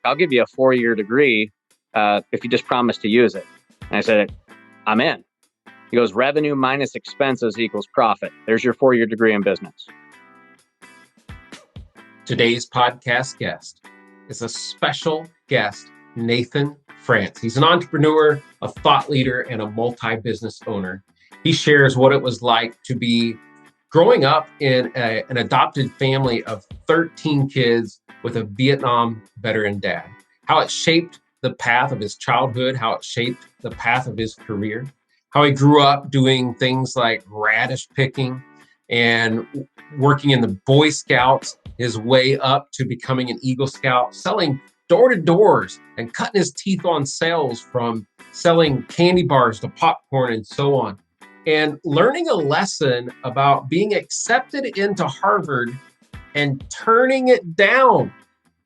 I'll give you a 4-year degree if you just promise to use it. And I said, I'm in. He goes, revenue minus expenses equals profit. There's your 4-year degree in business. Today's podcast guest is a special guest, Nathan France. He's an entrepreneur, a thought leader, and a multi-business owner. He shares what it was like to be growing up in an adopted family of 13 kids with a Vietnam veteran dad, how it shaped the path of his childhood, how it shaped the path of his career, how he grew up doing things like radish picking and working in the Boy Scouts, his way up to becoming an Eagle Scout, selling door to doors and cutting his teeth on sales from selling candy bars to popcorn and so on. And learning a lesson about being accepted into Harvard and turning it down.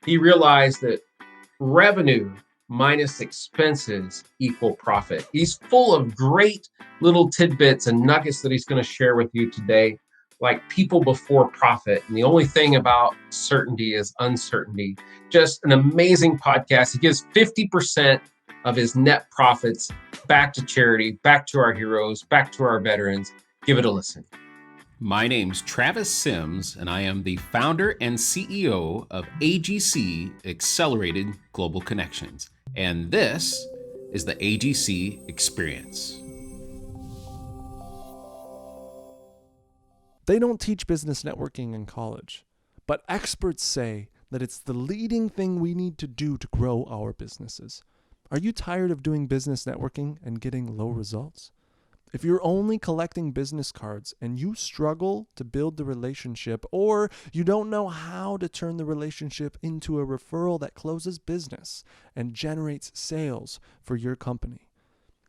He realized that revenue minus expenses equal profit. He's full of great little tidbits and nuggets that he's going to share with you today, like people before profit. And the only thing about certainty is uncertainty. Just an amazing podcast. He gives 50% of his net profits back to charity, back to our heroes, back to our veterans. Give it a listen. My name's Travis Sims, and I am the founder and CEO of AGC Accelerated Global Connections. And this is the AGC Experience. They don't teach business networking in college, but experts say that it's the leading thing we need to do to grow our businesses. Are you tired of doing business networking and getting low results? If you're only collecting business cards and you struggle to build the relationship, or you don't know how to turn the relationship into a referral that closes business and generates sales for your company,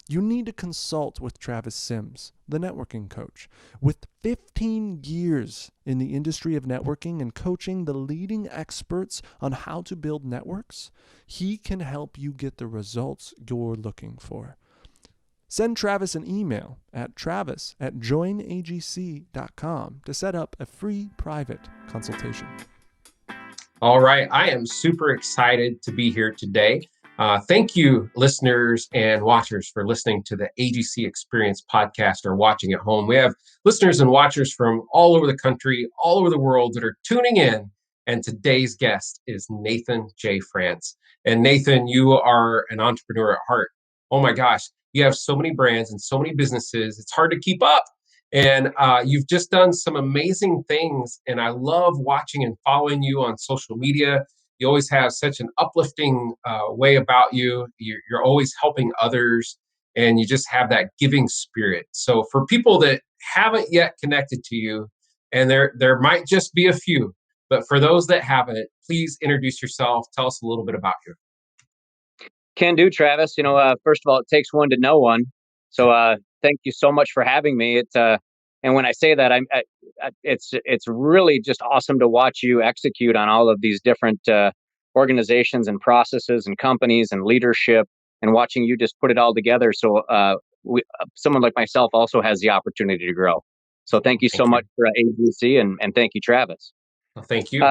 you need to consult with Travis Sims, the networking coach. With 15 years in the industry of networking and coaching the leading experts on how to build networks, he can help you get the results you're looking for. Send Travis an email at travis@joinagc.com to set up a free private consultation. All right. I am super excited to be here today. Thank you, listeners and watchers, for listening to the AGC Experience podcast or watching at home. We have listeners and watchers from all over the country, all over the world that are tuning in. And today's guest is Nathan J. France. And Nathan, you are an entrepreneur at heart. Oh my gosh, you have so many brands and so many businesses. It's hard to keep up. And you've just done some amazing things. And I love watching and following you on social media. You always have such an uplifting way about you. You're always helping others, and you just have that giving spirit. So for people that haven't yet connected to you, and there might just be a few, but for those that haven't, please introduce yourself. Tell us a little bit about you. Can do, Travis. First of all, it takes one to know one. So thank you so much for having me. And when I say that, it's really just awesome to watch you execute on all of these different organizations and processes and companies and leadership, and watching you just put it all together. So someone like myself also has the opportunity to grow. So thank you so much for AGC, and thank you, Travis. Well, thank you.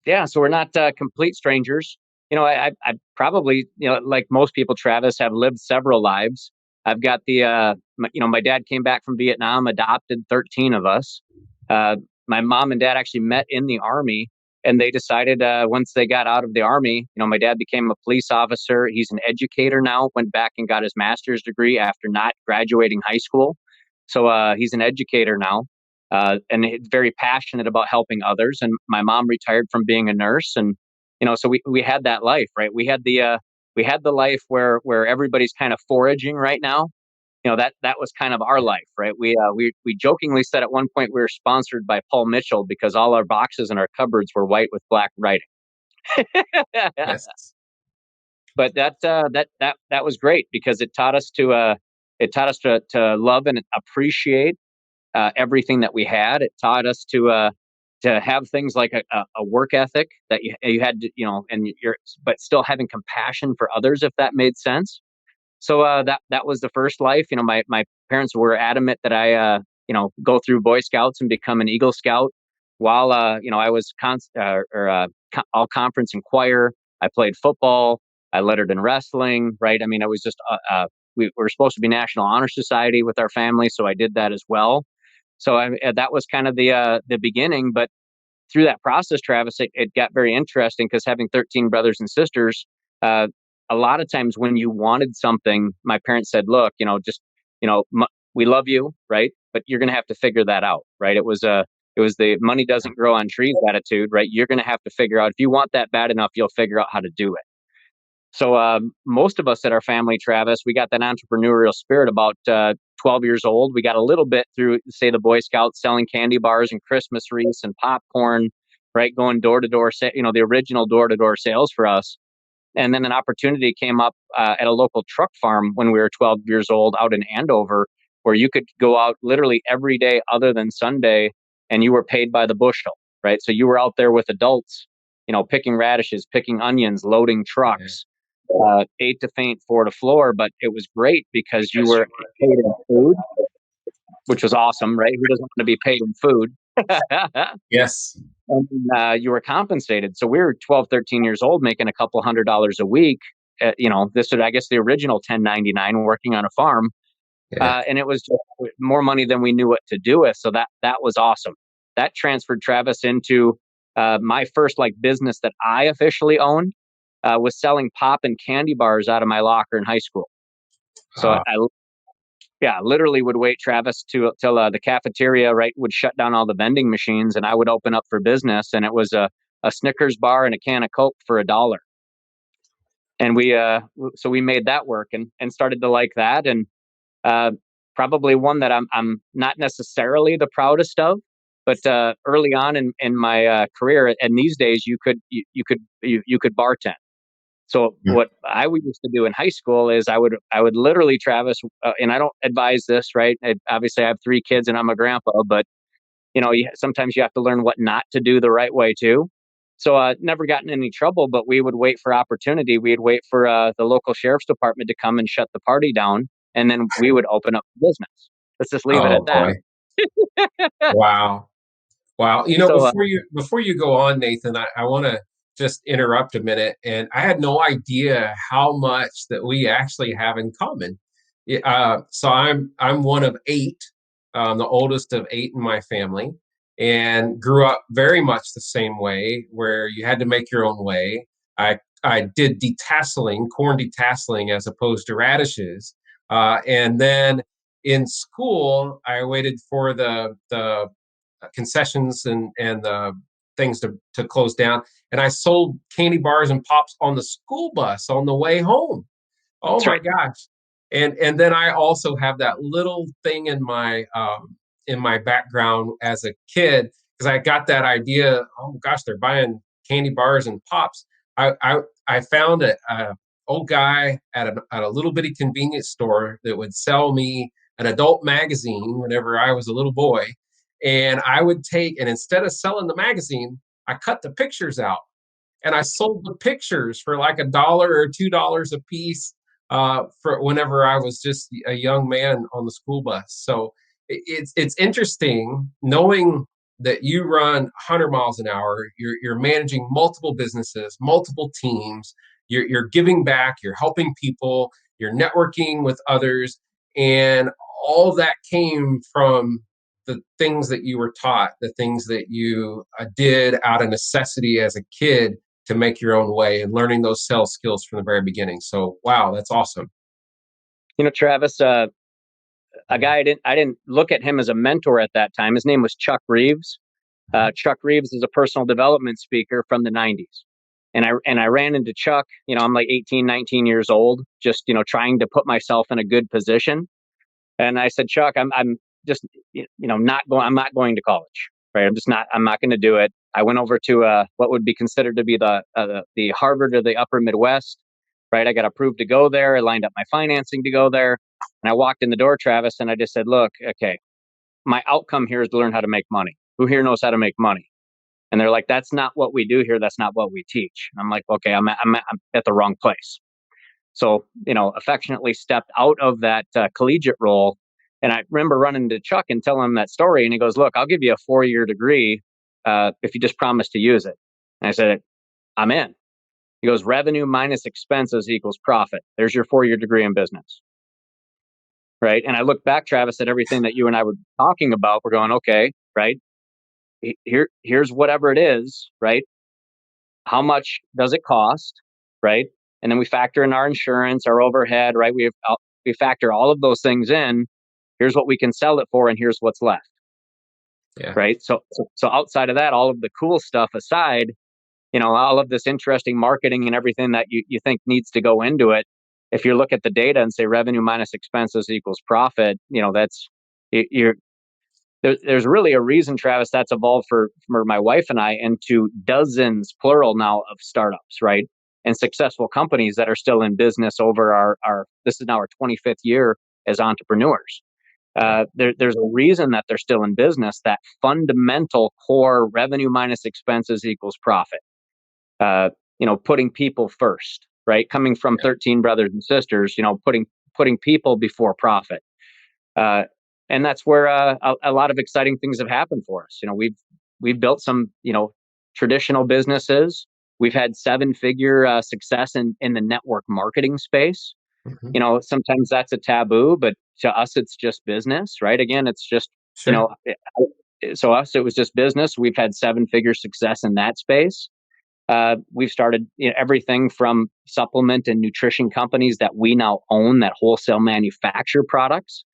Yeah. So we're not complete strangers. I probably, like most people, Travis, have lived several lives. I've got my dad came back from Vietnam, adopted 13 of us. My mom and dad actually met in the Army, and they decided once they got out of the Army, my dad became a police officer. He's an educator now, went back and got his master's degree after not graduating high school. So he's an educator now, and he's very passionate about helping others. And my mom retired from being a nurse, and so we had that life, right? We had the life where everybody's kind of foraging right now. That was kind of our life, right? We jokingly said at one point we were sponsored by Paul Mitchell because all our boxes in our cupboards were white with black writing. Yes. But that was great because it taught us to love and appreciate everything that we had. It taught us to have things like a work ethic that you had to, but still having compassion for others, if that made sense. So that was the first life. My parents were adamant that I go through Boy Scouts and become an Eagle Scout while I was all conference and choir. I played football. I lettered in wrestling, right? I mean, I was just, we were supposed to be National Honor Society with our family, so I did that as well. So that was kind of the beginning. But through that process, Travis, it got very interesting because having 13 brothers and sisters, uh, a lot of times when you wanted something, my parents said, look, just, we love you, right? But you're going to have to figure that out, right? It was the money doesn't grow on trees attitude, right? You're going to have to figure out if you want that bad enough, you'll figure out how to do it. So most of us at our family, Travis, we got that entrepreneurial spirit about 12 years old. We got a little bit through, say, the Boy Scouts, selling candy bars and Christmas wreaths and popcorn, right? Going door to door, the original door to door sales for us. And then an opportunity came up at a local truck farm when we were 12 years old out in Andover, where you could go out literally every day other than Sunday, and you were paid by the bushel, right? So you were out there with adults, picking radishes, picking onions, loading trucks. 8 to faint, 4 to floor, but it was great because you were paid in food, which was awesome, right? Who doesn't want to be paid in food? Yes. And you were compensated. So we were 12, 13 years old, making a couple $100s a week. This was, I guess, the original 1099 working on a farm. Yeah. And it was just more money than we knew what to do with. So that was awesome. That transferred, Travis, into my first business that I officially owned. Was selling pop and candy bars out of my locker in high school. So I literally would wait, Travis, till the cafeteria, right, would shut down all the vending machines, and I would open up for business, and it was a Snickers bar and a can of Coke for $1. And so we made that work and started to like that, and probably one that I'm not necessarily the proudest of, but early on in my career, and these days you could bartend. So what I would used to do in high school is I would literally, Travis, and I don't advise this, right? Obviously, I have 3 kids and I'm a grandpa, but sometimes you have to learn what not to do the right way too. So never gotten in any trouble, but we would wait for opportunity. We'd wait for the local sheriff's department to come and shut the party down, and then we would open up business. Let's just leave it Oh at boy. that. Wow. Wow. So Before you go on, Nathan, I want to just interrupt a minute. And I had no idea how much that we actually have in common. So I'm one of 8, the oldest of 8 in my family, and grew up very much the same way, where you had to make your own way. I did detasseling, corn detasseling, as opposed to radishes, and then in school, I waited for the concessions and the things to close down. And I sold candy bars and pops on the school bus on the way home. Oh that's my right. gosh. And then I also have that little thing in my background as a kid, because I got that idea, oh gosh, they're buying candy bars and pops. I found a old guy at a little bitty convenience store that would sell me an adult magazine whenever I was a little boy. And I would take, and instead of selling the magazine, I cut the pictures out and I sold the pictures for like $1 or $2 a piece, for whenever I was just a young man on the school bus. So it's interesting knowing that you run 100 miles an hour. You're managing multiple businesses, multiple teams. You're giving back. You're helping people. You're networking with others, and all that came from the things that you were taught, the things that you did out of necessity as a kid to make your own way, and learning those sales skills from the very beginning. So, wow, that's awesome. Travis, a guy I didn't look at him as a mentor at that time. His name was Chuck Reeves. Chuck Reeves is a personal development speaker from the 90s. And I ran into Chuck, I'm like 18, 19 years old, just, trying to put myself in a good position. And I said, Chuck, I'm just, I'm not going to college, right? I'm not going to do it. I went over to what would be considered to be the Harvard of the upper Midwest, right? I got approved to go there. I lined up my financing to go there. And I walked in the door, Travis, and I just said, look, okay, my outcome here is to learn how to make money. Who here knows how to make money? And they're like, that's not what we do here. That's not what we teach. And I'm like, okay, I'm at the wrong place. So, affectionately stepped out of that collegiate role. And I remember running to Chuck and telling him that story. And he goes, look, I'll give you a 4-year degree if you just promise to use it. And I said, I'm in. He goes, revenue minus expenses equals profit. There's your 4-year degree in business. Right. And I look back, Travis, at everything that you and I were talking about. We're going, okay, right. Here's whatever it is, right? How much does it cost, right? And then we factor in our insurance, our overhead, right? We factor all of those things in. Here's what we can sell it for, and here's what's left, Yeah. right? So outside of that, all of the cool stuff aside, all of this interesting marketing and everything that you think needs to go into it. If you look at the data and say revenue minus expenses equals profit, that's you're there's really a reason, Travis, that's evolved for my wife and I into dozens, plural now, of startups, right? And successful companies that are still in business over this is now our 25th year as entrepreneurs. There's a reason that they're still in business. That fundamental core revenue minus expenses equals profit. Putting people first, right? Coming from 13 brothers and sisters, putting people before profit. And that's where a lot of exciting things have happened for us. We've built some traditional businesses. We've had 7-figure success in the network marketing space. Mm-hmm. Sometimes that's a taboo, but to us it's just business, right? Again, it's just Sure. so us it was just business. We've had 7-figure success in that space. We've started everything from supplement and nutrition companies that we now own that wholesale manufacture products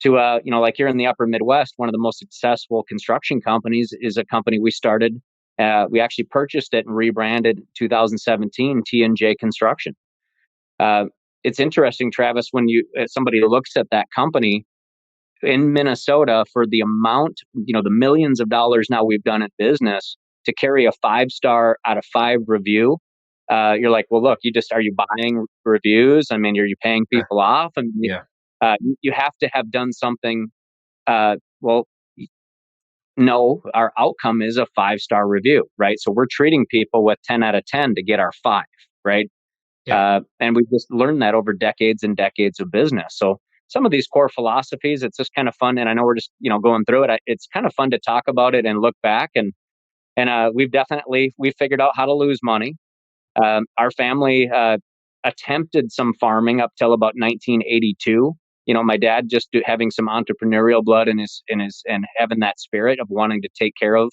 to, like here in the upper Midwest, one of the most successful construction companies is a company we started. We actually purchased it and rebranded in 2017, T&J Construction. It's interesting, Travis, when somebody looks at that company in Minnesota for the amount, the millions of dollars now we've done in business to carry a 5-star out of 5 review. You're like, well, look, are you buying reviews? I mean, are you paying people off? I mean, Yeah. You have to have done something. Well, no, our outcome is a 5-star review, right? So we're treating people with 10 out of 10 to get our 5, right? Yeah. And we've just learned that over decades and decades of business. So some of these core philosophies, it's just kind of fun. And I know we're just, going through it. It's kind of fun to talk about it and look back. And we figured out how to lose money. Our family attempted some farming up till about 1982. My dad just having some entrepreneurial blood in his and having that spirit of wanting to take care of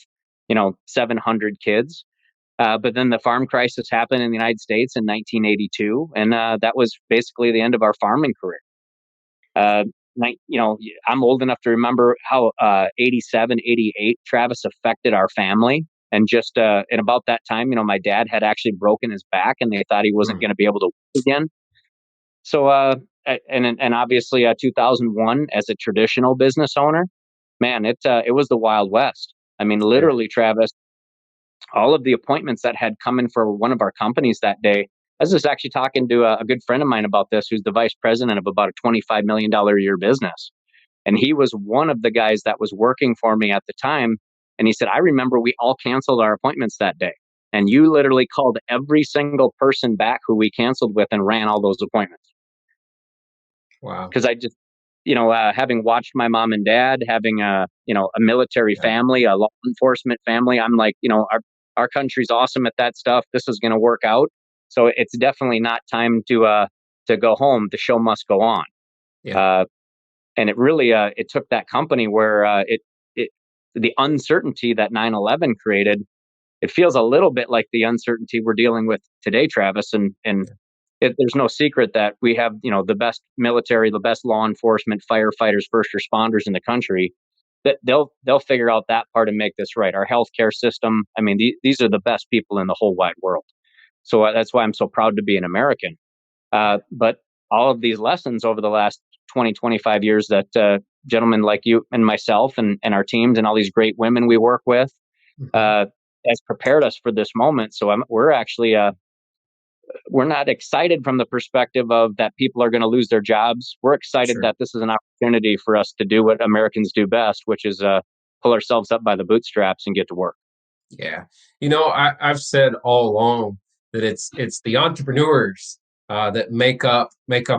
700 kids. But then the farm crisis happened in the United States in 1982, and that was basically the end of our farming career. I'm old enough to remember how 87, 88, Travis, affected our family. And just in about that time, my dad had actually broken his back, and they thought he wasn't going to be able to work again. So, and obviously, 2001, as a traditional business owner, man, it was the Wild West. I mean, literally, Travis, all of the appointments that had come in for one of our companies that day. I was just actually talking to a good friend of mine about this, who's the vice president of about a $25 million a year business. And he was one of the guys that was working for me at the time. And he said, I remember we all canceled our appointments that day. And you literally called every single person back who we canceled with and ran all those appointments. Wow. Because I just, having watched my mom and dad, having a military family, a law enforcement family, I'm like, our country's awesome at that stuff. This is going to work out. So it's definitely not time to go home. The show must go on. Yeah. And it really, it took that company where the uncertainty that 9/11 created, it feels a little bit like the uncertainty we're dealing with today, Travis. And there's no secret that we have, the best military, the best law enforcement, firefighters, first responders in the country. That they'll figure out that part and make this right. Our healthcare system. I mean, these are the best people in the whole wide world. So that's why I'm so proud to be an American. But all of these lessons over the last 20, 25 years that gentlemen like you and myself and our teams and all these great women we work with has prepared us for this moment. So we're actually we're not excited from the perspective of that people are going to lose their jobs. We're excited that this is an opportunity for us to do what Americans do best, which is pull ourselves up by the bootstraps and get to work. Yeah. I've said all along that it's the entrepreneurs that make up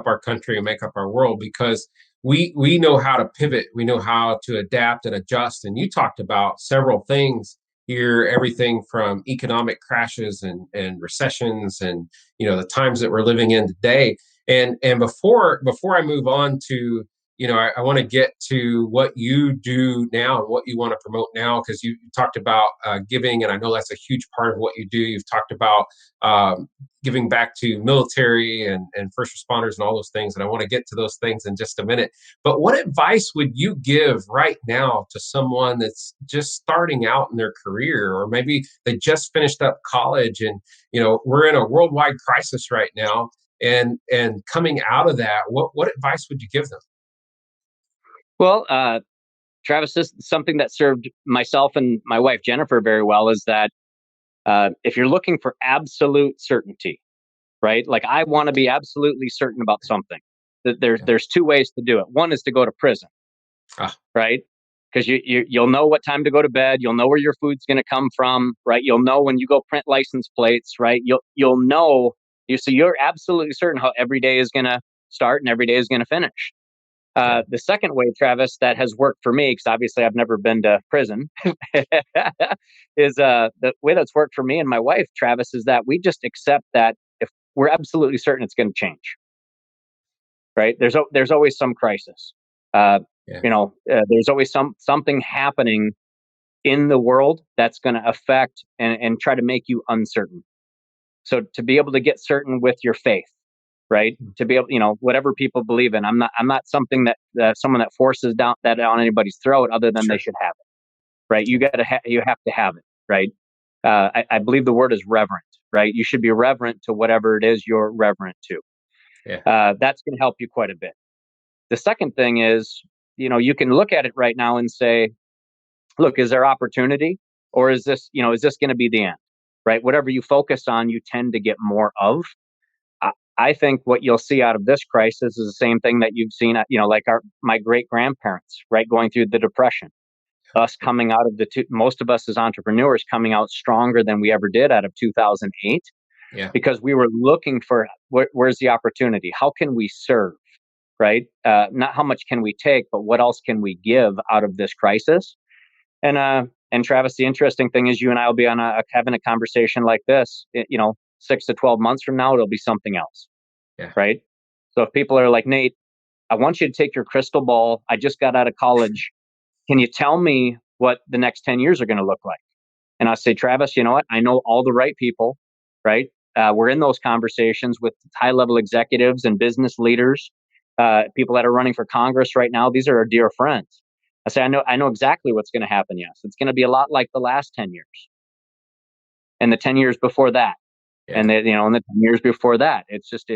our country and make up our world, because we know how to pivot. We know how to adapt and adjust. And you talked about several things hear everything from economic crashes and recessions and the times that we're living in today. And before I move on to I want to get to what you do now and what you want to promote now, because you talked about giving, and I know that's a huge part of what you do. You've talked about giving back to military and first responders and all those things, and I want to get to those things in just a minute. But what advice would you give right now to someone that's just starting out in their career, or maybe they just finished up college, and we're in a worldwide crisis right now, and coming out of that, what advice would you give them? Well, Travis, this is something that served myself and my wife Jennifer very well, is that if you're looking for absolute certainty, right? Like, I want to be absolutely certain about something. That Yeah. there's two ways to do it. One is to go to prison, Ah, right? Because you'll know what time to go to bed. You'll know where your food's going to come from, right? You'll know when you go print license plates, right? You'll know so you're absolutely certain how every day is going to start and every day is going to finish. yeah. The second way, Travis, that has worked for me, because obviously I've never been to prison, is the way that's worked for me and my wife, Travis, is that we just accept that if we're absolutely certain it's going to change, right? There's always some crisis. Uh, Yeah. there's always something happening in the world that's going to affect and try to make you uncertain. So to be able to get certain with your faith, right? To be able, whatever people believe in. I'm not something that someone that forces down anybody's throat, other than they Sure. should have it, right? You have to have it, right? I believe the word is reverent, right? You should be reverent to whatever it is you're reverent to. Yeah. That's going to help you quite a bit. The second thing is, you can look at it right now and say, look, is there opportunity, or is this going to be the end, right? Whatever you focus on, you tend to get more of. I think what you'll see out of this crisis is the same thing that you've seen, like my great grandparents, right, going through the Depression. Us coming out of most of us as entrepreneurs coming out stronger than we ever did out of 2008, Yeah. because we were looking for where's the opportunity? How can we serve, right? Not how much can we take, but what else can we give out of this crisis? And Travis, the interesting thing is, you and I will be on having a conversation like this. 6 to 12 months from now, it'll be something else, Yeah. right? So if people are like, Nate, I want you to take your crystal ball. I just got out of college. Can you tell me what the next 10 years are going to look like? And I say, Travis, you know what? I know all the right people, right? We're in those conversations with high level executives and business leaders, people that are running for Congress right now. These are our dear friends. I say, I know exactly what's going to happen. Yes, it's going to be a lot like the last 10 years and the 10 years before that. Yeah. And the 10 years before that. It's just,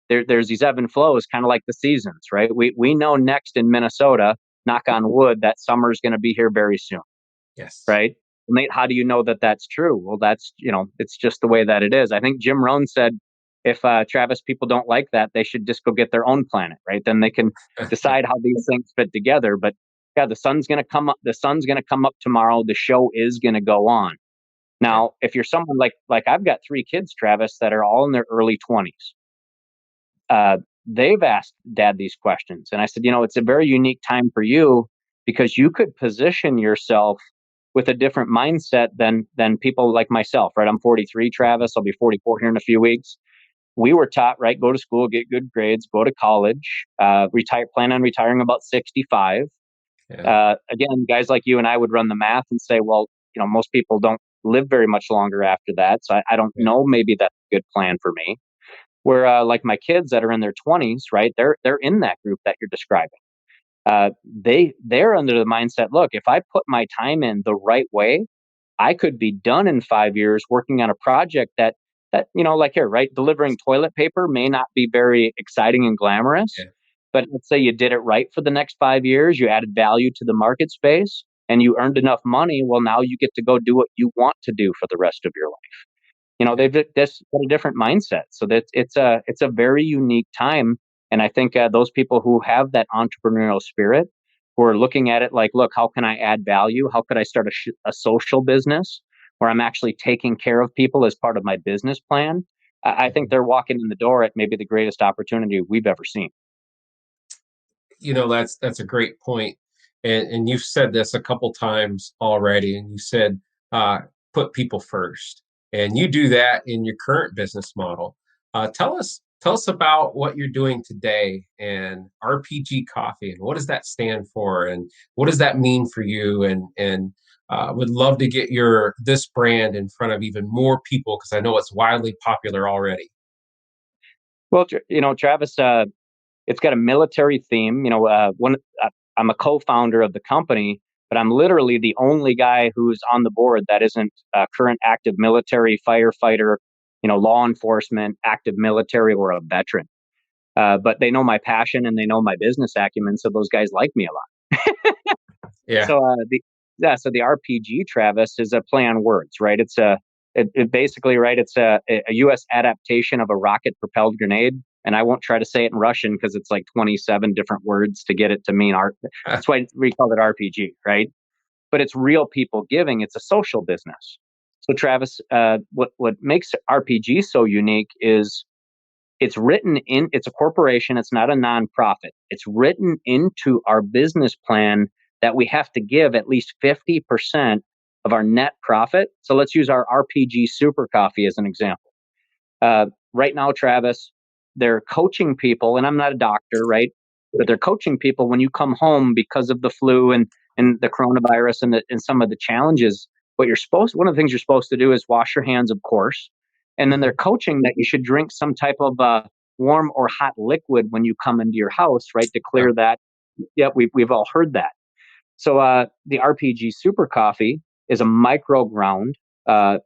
there's these ebb and flows, kind of like the seasons, right? We know next in Minnesota, knock on wood, that summer is going to be here very soon, Yes. right? Nate, how do you know that that's true? Well, it's just the way that it is. I think Jim Rohn said, if Travis, people don't like that, they should just go get their own planet, right? Then they can decide how these things fit together. But yeah, the sun's going to come up. The sun's going to come up tomorrow. The show is going to go on. Yeah. Now, if you're someone like I've got three kids, Travis, that are all in their early 20s. They've asked dad these questions. And I said, it's a very unique time for you, because you could position yourself with a different mindset than people like myself, right? I'm 43, Travis. I'll be 44 here in a few weeks. We were taught, right? Go to school, get good grades, go to college, plan on retiring about 65. Yeah. Again, guys like you and I would run the math and say, well, most people don't live very much longer after that. So I don't Yeah. know, maybe that's a good plan for me. Where like my kids that are in their 20s, right? They're in that group that you're describing. They're under the mindset, look, if I put my time in the right way, I could be done in 5 years working on a project that like here, right? Delivering toilet paper may not be very exciting and glamorous, Yeah. but let's say you did it right for the next 5 years, you added value to the market space, and you earned enough money. Well, now you get to go do what you want to do for the rest of your life. Yeah. They've just got a different mindset. So that it's a very unique time. And I think those people who have that entrepreneurial spirit, who are looking at it like, look, how can I add value? How could I start a social business where I'm actually taking care of people as part of my business plan? I think they're walking in the door at maybe the greatest opportunity we've ever seen. That's a great point. And you've said this a couple times already, and you said uh, put people first. And you do that in your current business model. Tell us about what you're doing today and RPG Coffee, and what does that stand for, and what does that mean for you? And would love to get this brand in front of even more people, because I know it's widely popular already. Well, Travis, it's got a military theme. I'm a co-founder of the company, but I'm literally the only guy who's on the board that isn't a current active military firefighter, law enforcement, active military, or a veteran. But they know my passion and they know my business acumen, so those guys like me a lot. Yeah. So the RPG, Travis, is a play on words, right? It basically, right, it's a U.S. adaptation of a rocket propelled grenade. And I won't try to say it in Russian because it's like 27 different words to get it to mean art. That's why we call it RPG, right? But it's real people giving. It's a social business. So Travis, what makes RPG so unique is it's a corporation. It's not a nonprofit. It's written into our business plan that we have to give at least 50% of our net profit. So let's use our RPG Super Coffee as an example. Right now, Travis, they're coaching people, and I'm not a doctor, right? But they're coaching people when you come home because of the flu and the coronavirus and some of the challenges. One of the things you're supposed to do is wash your hands, of course. And then they're coaching that you should drink some type of warm or hot liquid when you come into your house, right? To Yeah. clear that. Yep, we've all heard that. So the RPG Super Coffee is a micro ground,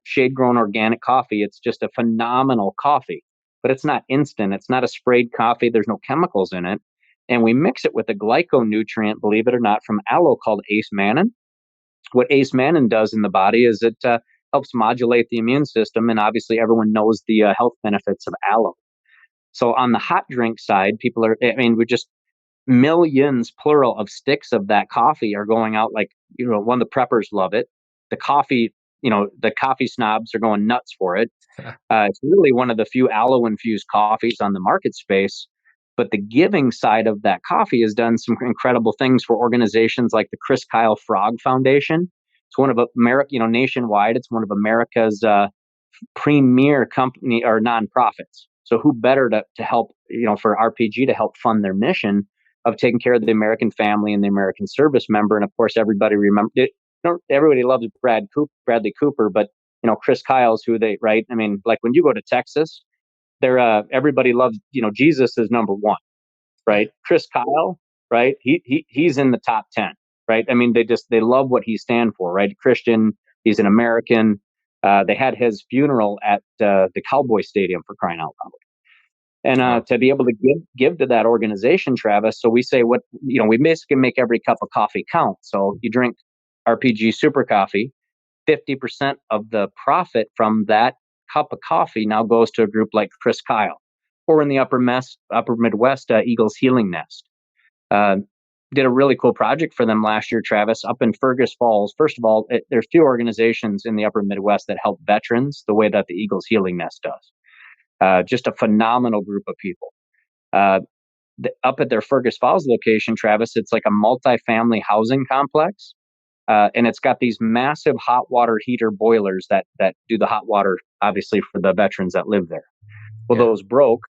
shade grown organic coffee. It's just a phenomenal coffee, but it's not instant. It's not a sprayed coffee. There's no chemicals in it. And we mix it with a glyconutrient, believe it or not, from aloe called Acemannan. What Acemannan does in the body is it helps modulate the immune system. And obviously, everyone knows the health benefits of aloe. So on the hot drink side, we just millions, plural, of sticks of that coffee are going out. Like, one of the preppers love it. The coffee snobs are going nuts for it. It's really one of the few aloe infused coffees on the market space. But the giving side of that coffee has done some incredible things for organizations like the Chris Kyle Frog Foundation. It's one of America, nationwide. It's one of America's premier company or nonprofits. So who better to help, for RPG to help fund their mission of taking care of the American family and the American service member. And of course, everybody remember it. Everybody loves Bradley Cooper, but Chris Kyle's who they, right? I mean, like when you go to Texas, everybody loves, Jesus is number one, right? Chris Kyle, right? He's in the top 10, right? I mean, they love what he stands for, right? Christian, he's an American. They had his funeral at the Cowboy Stadium, for crying out loud. And Wow. to be able to give to that organization, Travis. So we say we basically make every cup of coffee count. So you drink RPG Super Coffee, 50% of the profit from that cup of coffee now goes to a group like Chris Kyle, or in the upper Midwest, Eagles Healing Nest. Did a really cool project for them last year, Travis, up in Fergus Falls. First of all, there's few organizations in the upper Midwest that help veterans the way that the Eagles Healing Nest does. Just a phenomenal group of people. Up at their Fergus Falls location, Travis, it's like a multi-family housing complex. And it's got these massive hot water heater boilers that do the hot water, obviously, for the veterans that live there. Well, Yeah. those broke.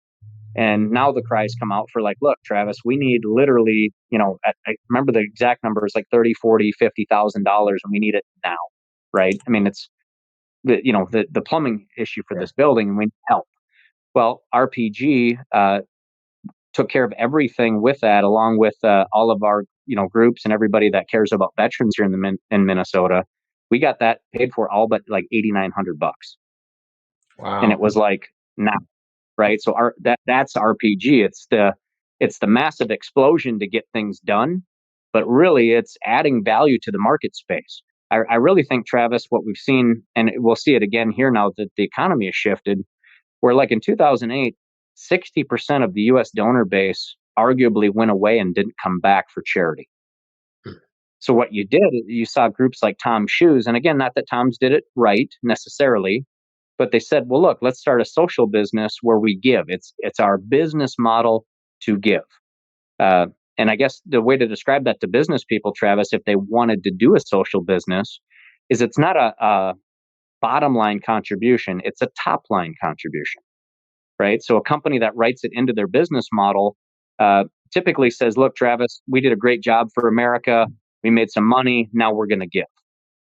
And now the cries come out for like, look, Travis, we need literally, I remember the exact number is like 30, 40, $50,000, and we need it now. Right. I mean, it's the plumbing issue for this building, and we need help. Well, RPG took care of everything with that, along with all of our groups and everybody that cares about veterans here in Minnesota. We got that paid for all but like $8,900, and it Wow. was like now, right? So that's RPG. It's the massive explosion to get things done, but really it's adding value to the market space. I really think, Travis, what we've seen, and we'll see it again here now that the economy has shifted, where like in 2008, 60% of the U.S. donor base arguably went away and didn't come back for charity. So what you saw groups like Tom's Shoes, and again, not that Tom's did it right necessarily, but they said, well, look, let's start a social business where we give. It's our business model to give. And I guess the way to describe that to business people, Travis, if they wanted to do a social business, is it's not a bottom line contribution, it's a top line contribution, right? So a company that writes it into their business model typically says, look, Travis, we did a great job for America. We made some money. Now we're going to give.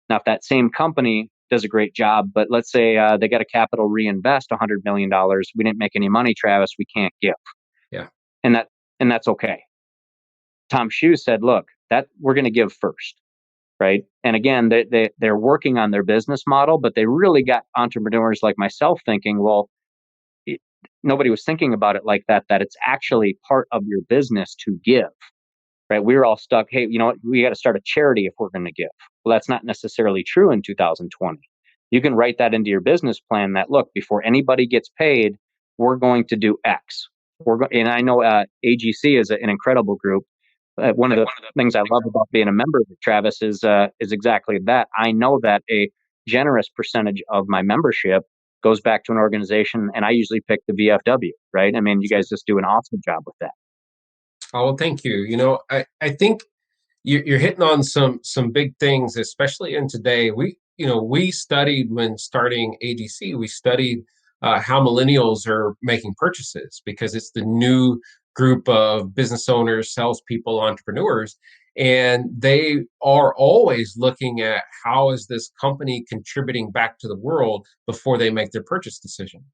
Now, if that same company does a great job, but let's say they got a capital reinvest $100 million, we didn't make any money, Travis, we can't give. Yeah. And that's okay. Tom Shoe said, look, that we're going to give first. Right. And again, they're working on their business model, but they really got entrepreneurs like myself thinking, well, nobody was thinking about it like that it's actually part of your business to give. Right. We were all stuck. Hey, you know what? We got to start a charity if we're going to give. Well, that's not necessarily true in 2020. You can write that into your business plan that, look, before anybody gets paid, we're going to do X. And I know AGC is an incredible group. One of the things I love about being a member of Travis is exactly that. I know that a generous percentage of my membership goes back to an organization, and I usually pick the VFW, right? I mean, you guys just do an awesome job with that. Oh, well, thank you. I think you're hitting on some big things, especially in today. We studied when starting AGC, we studied how millennials are making purchases because it's the new group of business owners, salespeople, entrepreneurs, and they are always looking at how is this company contributing back to the world before they make their purchase decision.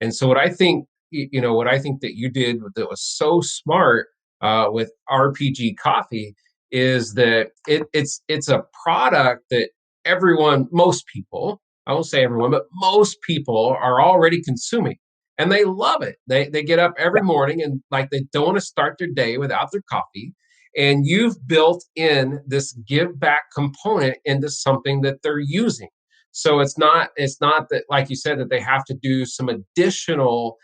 And so what I think that you did that was so smart with RPG Coffee is that it's a product that most people, I won't say everyone, but most people are already consuming, and they love it. They get up every morning and like they don't want to start their day without their coffee. And you've built in this give back component into something that they're using. So it's not that, like you said, that they have to do some additional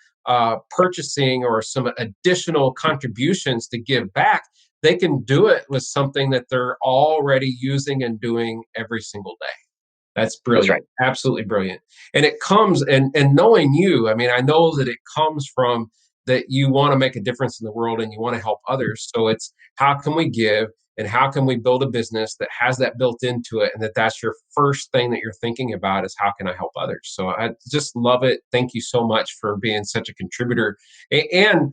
purchasing or some additional contributions to give back. They can do it with something that they're already using and doing every single day. That's brilliant. That's right. Absolutely brilliant. And it comes and knowing you, I mean, I know that it comes from that you want to make a difference in the world and you want to help others. So it's how can we give and how can we build a business that has that built into it, and that's your first thing that you're thinking about is how can I help others. So I just love it. Thank you so much for being such a contributor and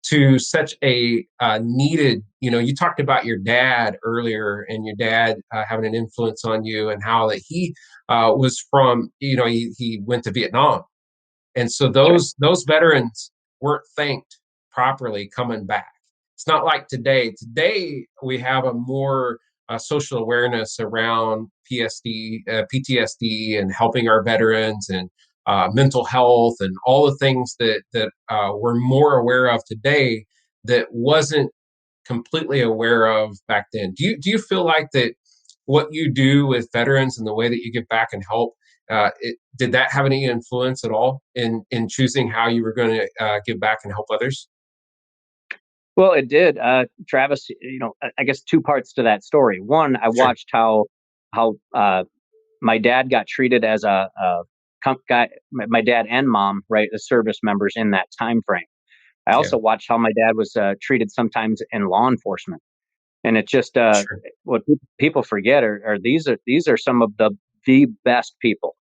to such a needed, you talked about your dad earlier and your dad having an influence on you and how that he was from, he went to Vietnam. And so those veterans weren't thanked properly coming back. It's not like today. Today we have a more social awareness around PTSD, and helping our veterans and mental health and all the things that we're more aware of today that wasn't completely aware of back then. Do you feel like that what you do with veterans and the way that you give back and help, did that have any influence at all in choosing how you were going to give back and help others? Well, it did, Travis. I guess two parts to that story. One, I Sure. watched how my dad got treated as a guy. My dad and mom, right, as service members in that time frame. I Yeah, also watched how my dad was treated sometimes in law enforcement, and it just sure. what people forget are these are some of the best people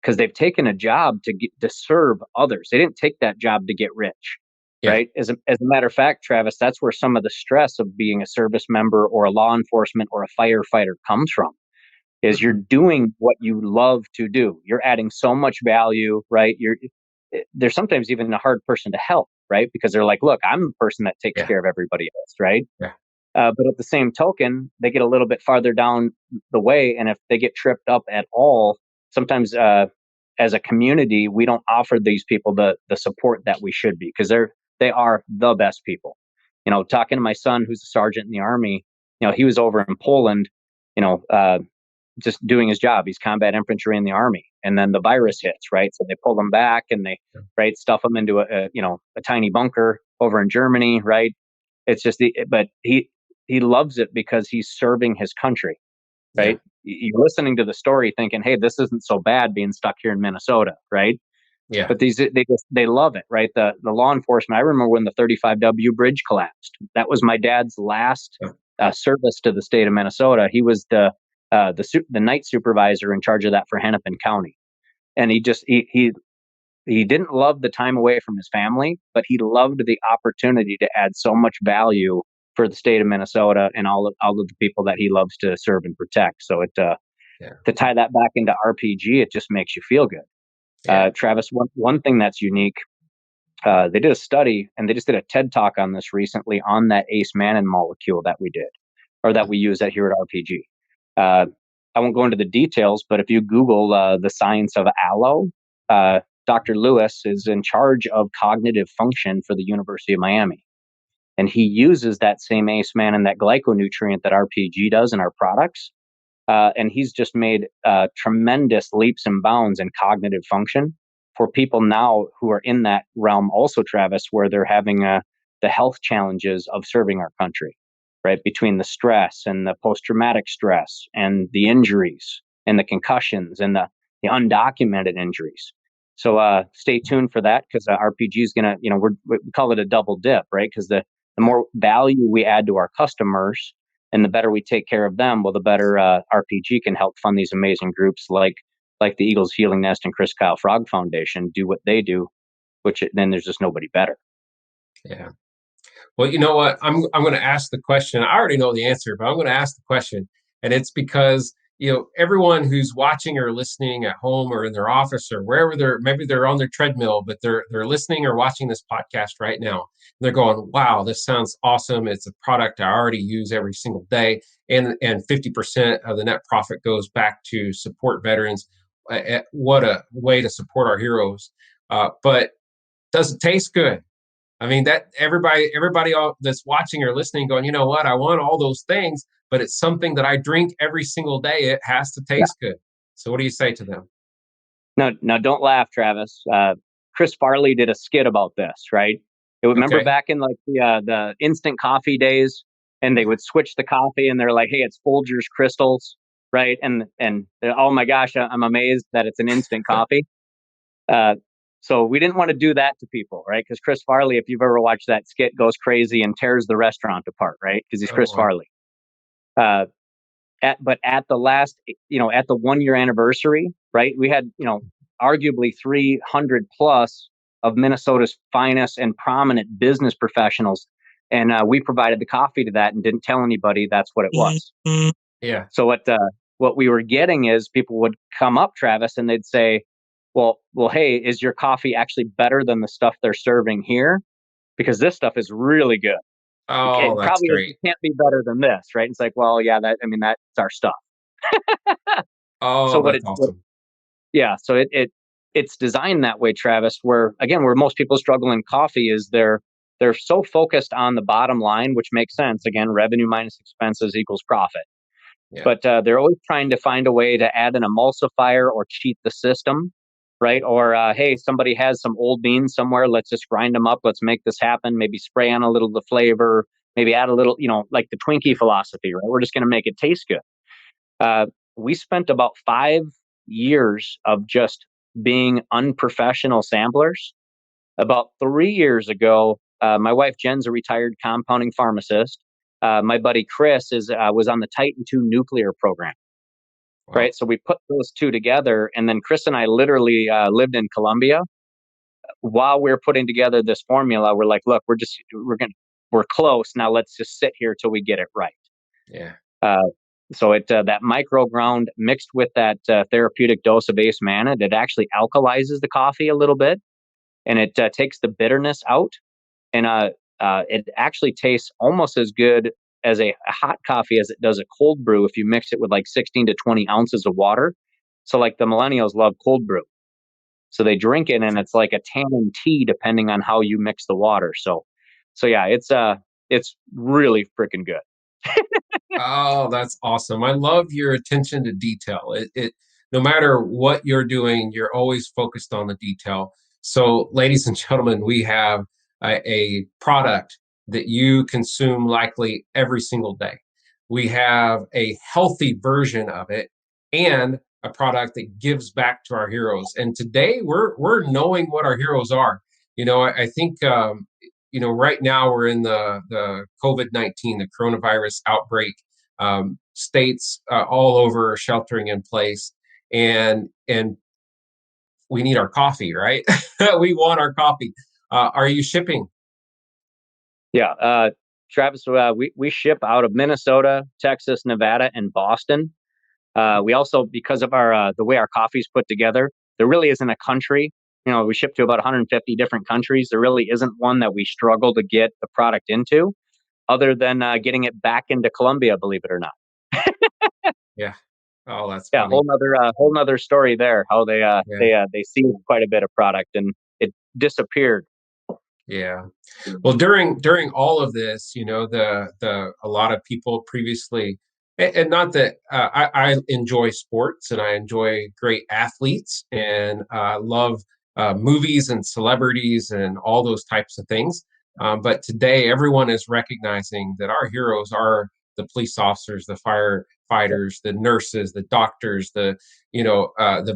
because they've taken a job to serve others. They didn't take that job to get rich, Yeah. right? As a matter of fact, Travis, that's where some of the stress of being a service member or a law enforcement or a firefighter comes from. Is you're Mhm. doing what you love to do. You're adding so much value, right? They're sometimes even a hard person to help, right? Because they're like, look, I'm the person that takes Yeah. care of everybody else, right? Yeah. But at the same token, they get a little bit farther down the way, and if they get tripped up at all, sometimes as a community, we don't offer these people the support that we should be because they are the best people. Talking to my son, who's a sergeant in the army, he was over in Poland, you know, uh, just doing his job. He's combat infantry in the army, and then the virus hits, right? So they pull him back and they Yeah. right stuff him into a tiny bunker over in Germany, right? It's just but he loves it because he's serving his country, Yeah. right? You're listening to the story thinking, hey, this isn't so bad being stuck here in Minnesota, right? Yeah. But they love it, right? The law enforcement. I remember when the 35W bridge collapsed. That was my dad's last Yeah. service to the state of Minnesota. He was the night supervisor in charge of that for Hennepin County. And he didn't love the time away from his family, but he loved the opportunity to add so much value for the state of Minnesota and all of the people that he loves to serve and protect. So Yeah. to tie that back into RPG, it just makes you feel good. Yeah. Travis, one thing that's unique, they did a study and they just did a TED talk on this recently on that Acemannan molecule that we did, or that we use here at RPG. I won't go into the details, but if you Google the science of aloe, Dr. Lewis is in charge of cognitive function for the University of Miami. And he uses that same Acemannan, that glyconutrient that RPG does in our products. And he's just made tremendous leaps and bounds in cognitive function for people now who are in that realm also, Travis, where they're having the health challenges of serving our country, right? Between the stress and the post-traumatic stress and the injuries and the concussions and the undocumented injuries. So stay tuned for that, because RPG is going to, we call it a double dip, right? Because the more value we add to our customers and the better we take care of them, well, the better RPG can help fund these amazing groups like the Eagles Healing Nest and Chris Kyle Frog Foundation do what they do, then there's just nobody better. Yeah. Well, you know what? I'm going to ask the question. I already know the answer, but I'm going to ask the question, and it's because everyone who's watching or listening at home or in their office or wherever maybe they're on their treadmill, but they're listening or watching this podcast right now. And they're going, "Wow, this sounds awesome! It's a product I already use every single day, and 50% of the net profit goes back to support veterans. What a way to support our heroes! But does it taste good? I mean, that everybody that's watching or listening going, you know what? I want all those things, but it's something that I drink every single day. It has to taste good. So what do you say to them? No, don't laugh, Travis. Chris Farley did a skit about this, right? Remember back in like the instant coffee days, and they would switch the coffee, and they're like, "Hey, it's Folgers Crystals," right? And oh my gosh, I'm amazed that it's an instant coffee. So we didn't want to do that to people, right? Because Chris Farley, if you've ever watched that skit, goes crazy and tears the restaurant apart, right? Because he's Chris Farley. But at the last, at the 1 year anniversary, right? We had, arguably 300 plus of Minnesota's finest and prominent business professionals. And we provided the coffee to that and didn't tell anybody that's what it was. Yeah. So what we were getting is people would come up, Travis, and they'd say, well, hey, is your coffee actually better than the stuff they're serving here? Because this stuff is really good. Oh, that's probably great. Can't be better than this, right? It's like, well, yeah, that's our stuff. Oh, so that's awesome. So it's designed that way, Travis, where most people struggle in coffee is they're so focused on the bottom line, which makes sense. Again, revenue minus expenses equals profit. Yeah. But they're always trying to find a way to add an emulsifier or cheat the system, right? Or, hey, somebody has some old beans somewhere. Let's just grind them up. Let's make this happen. Maybe spray on a little of the flavor. Maybe add a little, like the Twinkie philosophy, right? We're just going to make it taste good. We spent about 5 years of just being unprofessional samplers. About 3 years ago, my wife Jen's a retired compounding pharmacist. My buddy Chris was on the Titan II nuclear program. Wow. Right. So we put those two together, and then Chris and I literally lived in Colombia while we were putting together this formula. We're like, look, we're close now. Let's just sit here till we get it right. Yeah. So that micro ground mixed with that therapeutic dose of Acemannan, it actually alkalizes the coffee a little bit, and it takes the bitterness out, and it actually tastes almost as good as a hot coffee as it does a cold brew if you mix it with like 16 to 20 ounces of water. So like the millennials love cold brew. So they drink it and it's like a tannin tea depending on how you mix the water. So yeah, it's really freaking good. Oh, that's awesome. I love your attention to detail. It no matter what you're doing, you're always focused on the detail. So ladies and gentlemen, we have a product that you consume likely every single day. We have a healthy version of it and a product that gives back to our heroes. And today we're knowing what our heroes are. I think right now we're in the COVID-19, the coronavirus outbreak. states all over are sheltering in place, and we need our coffee, right? We want our coffee. Are you shipping? Yeah, Travis, we ship out of Minnesota, Texas, Nevada, and Boston. We also, because of our the way our coffee's put together, there really isn't a country. We ship to about 150 different countries. There really isn't one that we struggle to get the product into, other than getting it back into Colombia, believe it or not. Yeah. Oh, that's Yeah, funny. whole nother story there. How Yeah. they seized quite a bit of product and it disappeared. Yeah. Well, during all of this, the a lot of people previously, and not that I enjoy sports and I enjoy great athletes and love movies and celebrities and all those types of things. But today, everyone is recognizing that our heroes are the police officers, the firefighters, the nurses, the doctors, the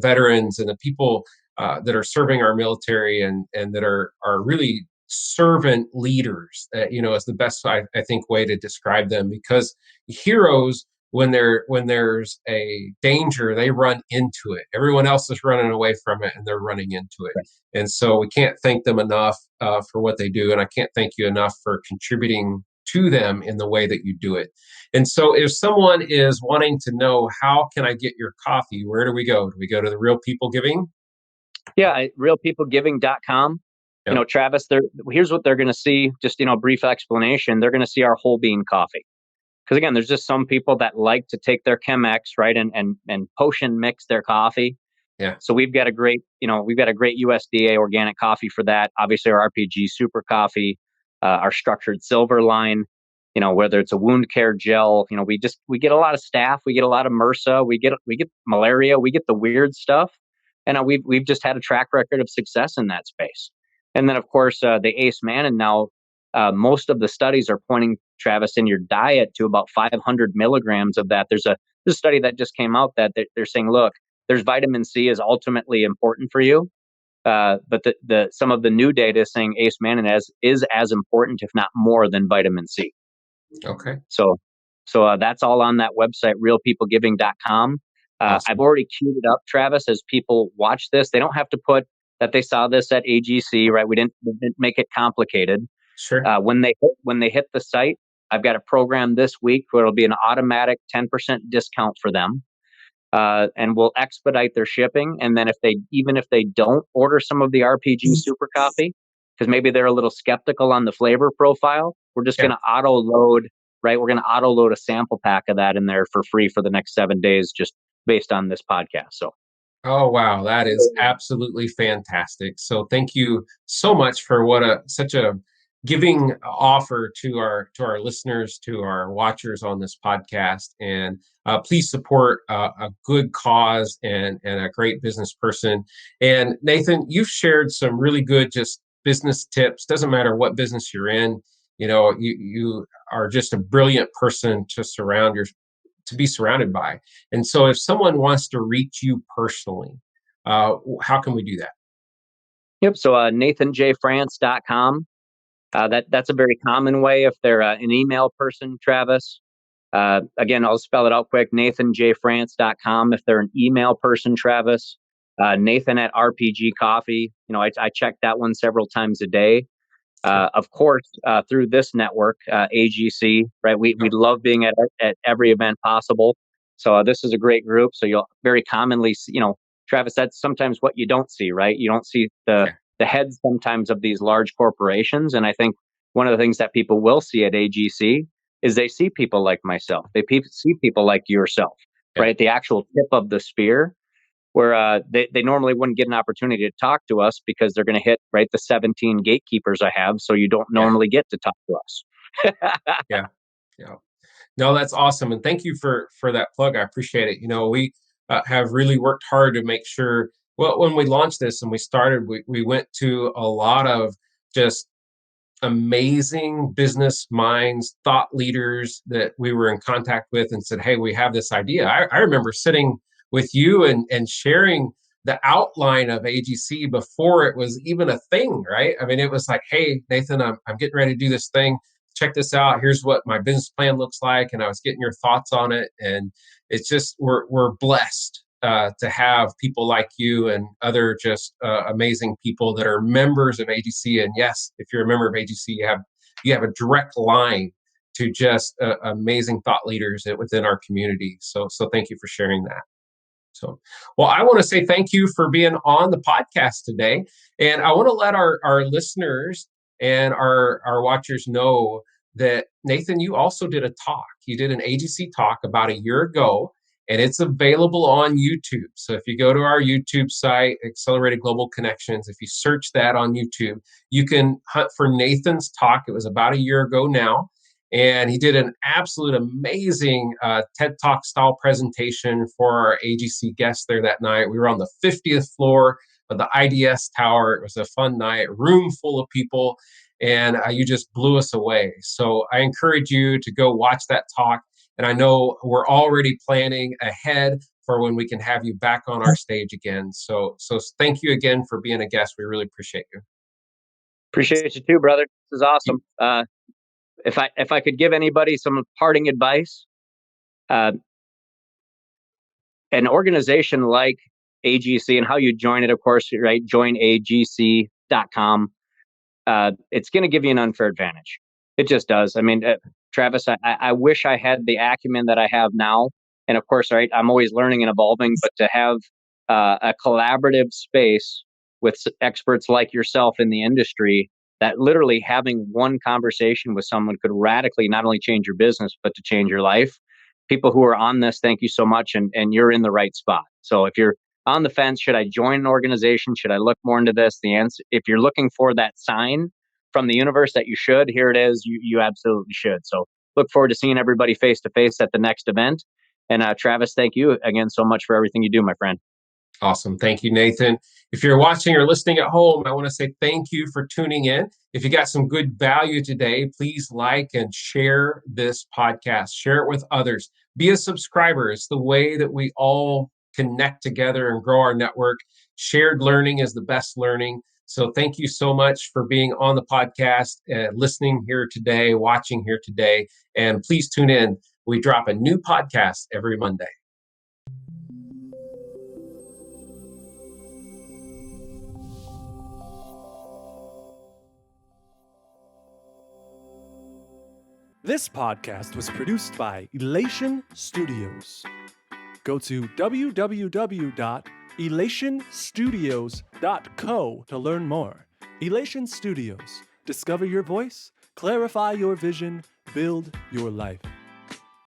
veterans, and the people that are serving our military and that are really servant leaders, is the best I think way to describe them, because heroes, when there's a danger, they run into it. Everyone else is running away from it and they're running into it. Right. And so we can't thank them enough for what they do, and I can't thank you enough for contributing to them in the way that you do it. And so if someone is wanting to know, how can I get your coffee, where do we go? Do we go to the Real People Giving? Yeah, realpeoplegiving.com. Yep. Travis, here's what they're going to see. Just, brief explanation. They're going to see our whole bean coffee. Because again, there's just some people that like to take their Chemex, right, and potion mix their coffee. Yeah. So we've got a great USDA organic coffee for that. Obviously, our RPG Super Coffee, our structured silver line. Whether it's a wound care gel. We get a lot of staph, we get a lot of MRSA, we get malaria, we get the weird stuff, and we've just had a track record of success in that space. And then of course the Acemannan now. Most of the studies are pointing, Travis, in your diet to about 500 milligrams of that. There's a study that just came out that they're saying, look, there's vitamin C is ultimately important for you, but the some of the new data is saying Acemannan is as important, if not more, than vitamin C. Okay. So that's all on that website, realpeoplegiving.com. Awesome. I've already queued it up, Travis, as people watch this. They don't have to put that they saw this at AGC, right? We didn't make it complicated. Sure. When they hit the site, I've got a program this week where it'll be an automatic 10% discount for them, and we'll expedite their shipping. And then even if they don't order some of the RPG Super Coffee, because maybe they're a little skeptical on the flavor profile, we're just going to auto load. Right, we're going to auto load a sample pack of that in there for free for the next 7 days, just based on this podcast. So. Oh, wow. That is absolutely fantastic. So thank you so much for such a giving offer to our listeners, to our watchers on this podcast. And please support a good cause and a great business person. And Nathan, you've shared some really good just business tips. Doesn't matter what business you're in. You are just a brilliant person to be surrounded by. And so if someone wants to reach you personally, how can we do that? Yep. So nathanjfrance.com. That's a very common way if they're an email person, Travis. Again, I'll spell it out quick, nathanjfrance.com. If they're an email person, Travis, Nathan at RPG Coffee. I check that one several times a day. Of course, through this network, AGC, right? We love being at every event possible. So this is a great group. So you'll very commonly see, Travis, that's sometimes what you don't see, right? You don't see the heads sometimes of these large corporations. And I think one of the things that people will see at AGC is they see people like myself. They see people like yourself, right? The actual tip of the spear, where they normally wouldn't get an opportunity to talk to us because they're going to hit right the 17 gatekeepers I have. So you don't normally get to talk to us. Yeah. No, that's awesome. And thank you for that plug. I appreciate it. We have really worked hard to make sure, well, when we launched this and we started, we went to a lot of just amazing business minds, thought leaders that we were in contact with and said, hey, we have this idea. I remember sitting with you and sharing the outline of AGC before it was even a thing, right? I mean, it was like, hey, Nathan, I'm getting ready to do this thing. check this out. Here's what my business plan looks like. And I was getting your thoughts on it. And it's just, we're blessed to have people like you and other just amazing people that are members of AGC. And yes, if you're a member of AGC, you have a direct line to just amazing thought leaders within our community. So thank you for sharing that. So, well, I want to say thank you for being on the podcast today. And I want to let our listeners and our watchers know that, Nathan, you also did a talk. You did an AGC talk about a year ago, and it's available on YouTube. So if you go to our YouTube site, Accelerated Global Connections, if you search that on YouTube, you can hunt for Nathan's talk. It was about a year ago now. And he did an absolute amazing TED Talk style presentation for our AGC guests there that night. We were on the 50th floor of the IDS Tower. It was a fun night, room full of people, and you just blew us away. So I encourage you to go watch that talk. And I know we're already planning ahead for when we can have you back on our stage again. So thank you again for being a guest. We really appreciate you. Appreciate you too, brother. This is awesome. If I could give anybody some parting advice, an organization like AGC and how you join it, of course, right? Joinagc.com. It's going to give you an unfair advantage. It just does. I mean, Travis, I wish I had the acumen that I have now. And of course, right, I'm always learning and evolving, but to have a collaborative space with experts like yourself in the industry, that literally having one conversation with someone could radically not only change your business, but to change your life. People who are on this, thank you so much. And you're in the right spot. So if you're on the fence, should I join an organization? Should I look more into this? The answer, if you're looking for that sign from the universe that you should, here it is. You absolutely should. So look forward to seeing everybody face to face at the next event. And Travis, thank you again so much for everything you do, my friend. Awesome. Thank you, Nathan. If you're watching or listening at home, I want to say thank you for tuning in. If you got some good value today, please like and share this podcast. Share it with others. Be a subscriber. It's the way that we all connect together and grow our network. Shared learning is the best learning. So thank you so much for being on the podcast, listening here today, watching here today. And please tune in. We drop a new podcast every Monday. This podcast was produced by Elation Studios. Go to www.elationstudios.co to learn more. Elation Studios. Discover your voice, clarify your vision, build your life.